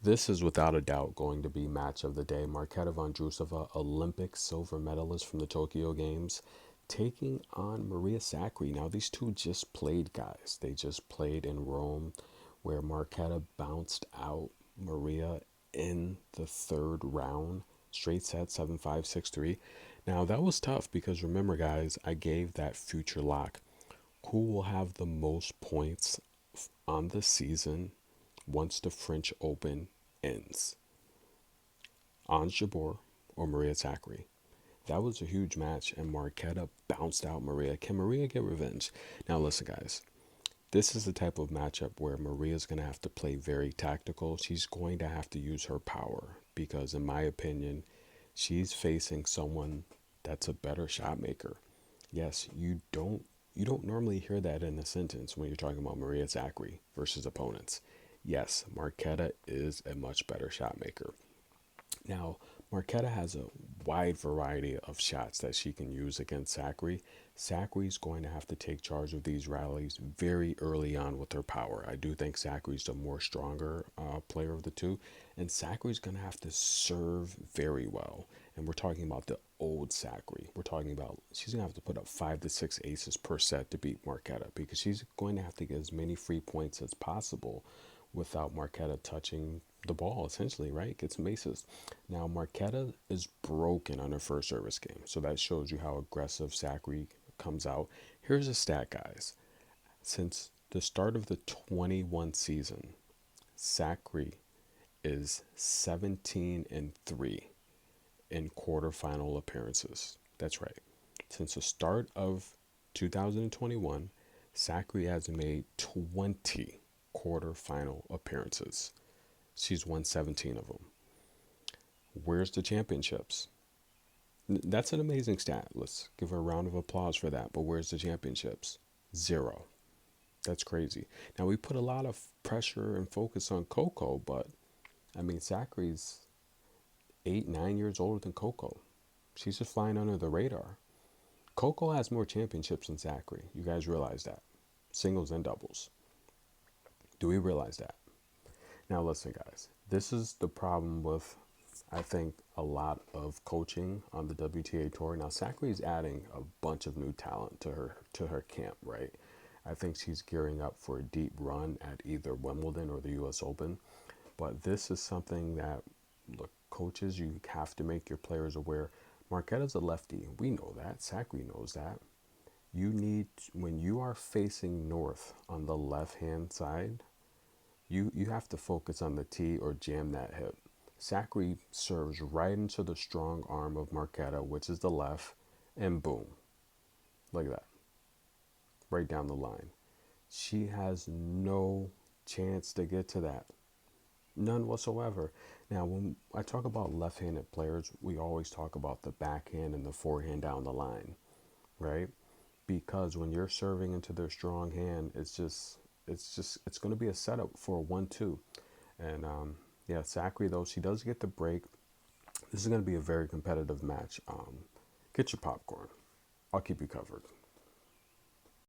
This is without a doubt going to be match of the day. Marketa Vondrousova, Olympic silver medalist from the Tokyo Games, taking on Maria Sakkari. Now, these two just played, guys. They just played in Rome, where Marketa bounced out Maria in the third round. Straight set 7-5, 6-3. Now, that was tough because remember, guys, I gave that future lock. Who will have the most points on the season once the French Open ends? Ons Jabeur or Maria Sakkari? That was a huge match, and Marketa bounced out Maria. Can Maria get revenge? Now, listen, guys. This is the type of matchup where Maria's going to have to play very tactical. She's going to have to use her power because, in my opinion, she's facing someone that's a better shot maker. Yes, you don't normally hear that in a sentence when you're talking about Maria Sakkari versus opponents. Yes, Marketa is a much better shot maker. Now, Marketa has a wide variety of shots that she can use against Sakkari. Sakkari's going to have to take charge of these rallies very early on with her power. I do think Sakkari's the more stronger player of the two, and Sakkari's going to have to serve very well. And we're talking about the old Sakkari. We're talking about she's going to have to put up 5 to 6 aces per set to beat Marketa because she's going to have to get as many free points as possible without Marketa touching the ball, essentially, right? Get some aces. Now, Marketa is broken on her first service game, so that shows you how aggressive Sakkari comes out. Here's a stat, guys. Since the start of the 21 season, Sakkari is 17-3 in quarterfinal appearances. That's right. Since the start of 2021, Sakkari has made 20 quarterfinal appearances. She's won 17 of them. Where's the championships? That's an amazing stat. Let's give her a round of applause for that. But where's the championships? Zero. That's crazy. Now, we put a lot of pressure and focus on Coco, but I mean, Sakkari's 8, 9 years older than Coco. She's just flying under the radar. Coco has more championships than Sakkari. You guys realize that? Singles and doubles. Do we realize that? Now, listen, guys. This is the problem with, I think, a lot of coaching on the WTA tour. Now, Sakkari is adding a bunch of new talent to her camp, right? I think she's gearing up for a deep run at either Wimbledon or the U.S. Open. But this is something that, look, coaches, you have to make your players aware. Marketa's a lefty. We know that. Sakkari knows that. You need, when you are facing north on the left-hand side, you have to focus on the tee or jam that hip. Sakkari serves right into the strong arm of Marketa, which is the left, and boom. Look at that. Right down the line. She has no chance to get to that. None whatsoever. Now, when I talk about left-handed players, we always talk about the backhand and the forehand down the line, right? Because when you're serving into their strong hand, it's going to be a setup for a 1-2. And yeah, Sakkari, though, she does get the break. This is going to be a very competitive match. Get your popcorn. I'll keep you covered.